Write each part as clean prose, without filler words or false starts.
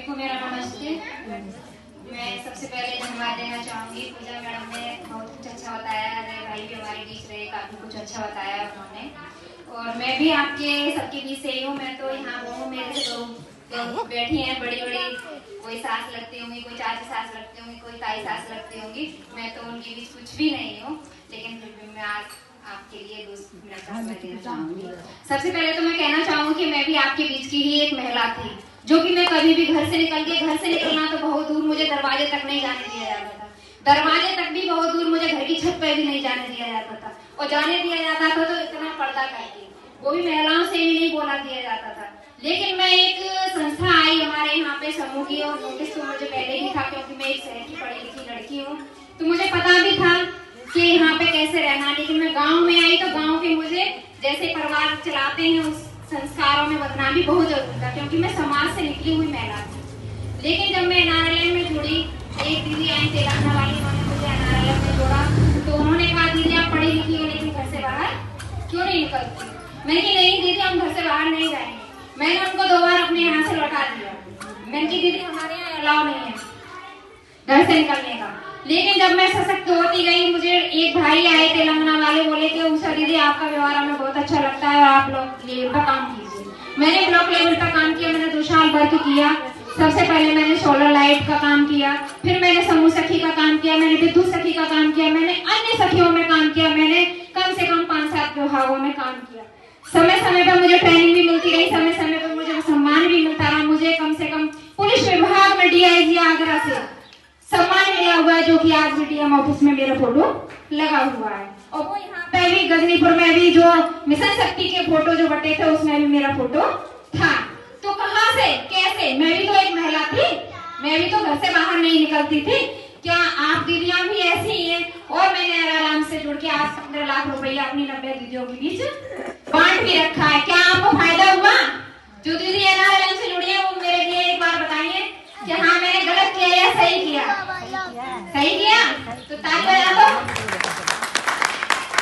सभी को मेरा नमस्ते। मैं सबसे पहले धन्यवाद देना चाहूँगी। पूजा मैडम ने बहुत कुछ अच्छा बताया, अरे भाई भी हमारे बीच रहे, काफी कुछ अच्छा बताया उन्होंने। और मैं भी आपके सबके बीच से ही हूँ। मैं तो यहाँ हूँ, मेरे से लोग बैठी हैं बड़ी बड़ी, कोई सास लगती होंगी, कोई चाची सास लगती होंगी, कोई ताई सास लगती होंगी। मैं तो उनके बीच कुछ भी नहीं हूँ, लेकिन फिर भी मैं आज आपके लिए 2 मिनट का समय देना चाहूँगी। सबसे पहले तो मैं कहना चाहूँगी कि मैं भी आपके बीच की ही एक महिला थी, जो कि मैं कभी भी घर से निकलना तो बहुत दूर, मुझे दरवाजे तक नहीं जाने दिया जाता था। दरवाजे तक भी बहुत दूर, मुझे घर की छत पर भी नहीं जाने दिया जाता था। और जाने दिया जाता था तो इतना पर्दा करके, वो भी महिलाओं से भी नहीं बोला दिया जाता था। लेकिन मैं एक संस्था आई हमारे यहाँ पे समूह की, और नोटिस तो मुझे पहले ही था, क्योंकि मैं एक शहर की पढ़ी लिखी लड़की हूँ, तो मुझे पता भी था कि यहाँ पे कैसे रहना। लेकिन मैं गाँव में आई तो गाँव के मुझे जैसे परिवार चलाते हैं उस संस्कारों में बदलना भी बहुत जरूरी था, क्योंकि मैं समाज से निकली हुई महिला थी। लेकिन जब मैं एनआरएलएम में जुड़ी, एक दीदी आई तेलंगाना वाली, उन्होंने मुझे एनआरएलएम में जोड़ा। तो उन्होंने कहा दीदी आप पढ़ी लिखी हो, लेकिन घर से बाहर क्यों नहीं निकलती? मैंने कहा नहीं दीदी हम घर से बाहर नहीं जाएंगे। मैंने उनको 2 बार अपने यहाँ से लौटा दिया। मैंने कहा दीदी हमारे यहाँ अलाउ नहीं है घर से निकलने का। लेकिन जब मैं सशक्त होती गई, मुझे एक भाई आए तेलंगाना वाले, बोले कि उषा दीदी आपका व्यवहार हमें बहुत अच्छा लगता है और आप ब्लॉक लेवल पर काम कीजिए। मैंने ब्लॉक लेवल पर काम किया, मैंने 2 साल वर्क किया। सबसे पहले मैंने सोलर लाइट का काम किया, फिर मैंने समूह सखी का काम किया, मैंने विद्युत सखी का काम किया, मैंने अन्य सखियों में काम किया, मैंने कम से कम 5-7 विभागों में काम किया। समय समय पर मुझे ट्रेनिंग भी मिलती रही, समय समय पर मुझे सम्मान भी मिलता रहा। मुझे कम से कम पुलिस विभाग में डीआईजी आगरा से सम्मान मिला हुआ है, जो कि आज भी डीएम ऑफिस में मेरा फोटो लगा हुआ है। और वो यहाँ पे भी गजनीपुर में भी जो मिशन शक्ति के फोटो जो बटे थे, उसमें भी मेरा फोटो था। तो कहाँ से कैसे? मैं भी तो एक महिला थी, मैं भी तो घर से बाहर नहीं निकलती थी। क्या आप दीदियां भी ऐसी ही हैं? और मैंने आराम से जुड़ के आज 15 लाख रुपया अपनी 90 दीदियों के बीच बांट भी रखा है। क्या आपको फायदा हुआ? जो दीदी एनआरएलएम से जुड़ी है वो मेरे लिए एक बार बताइए कि हाँ मैंने गलत किया या सही किया? सही किया तो ताली बजा दो।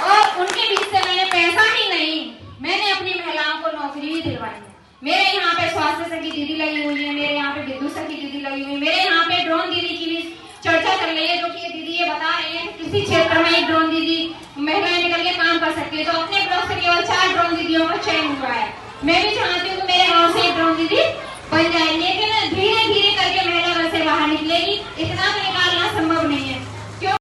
और उनके बीच से मैंने पैसा ही नहीं, मैंने अपनी महिलाओं को नौकरी भी दिलवाई है। मेरे यहाँ पे स्वास्थ्य सखी दीदी लगी हुई है, मेरे यहाँ पे विद्युत सखी दीदी लगी हुई है, मेरे यहाँ पे ड्रोन दीदी की भी चर्चा चल रही है, जो कि दीदी ये बता रही है कि किसी क्षेत्र में एक ड्रोन दीदी महिलाएं निकल के काम कर सकती है। तो अपने ब्लॉक से केवल 4 ड्रोन दीदियों का चयन हुआ है। मैं भी चाहती हूँ कि मेरे गाँव से एक ड्रोन दीदी बन जाए, लेकिन धीरे धीरे करके महिला घर से बाहर निकलेगी। इतना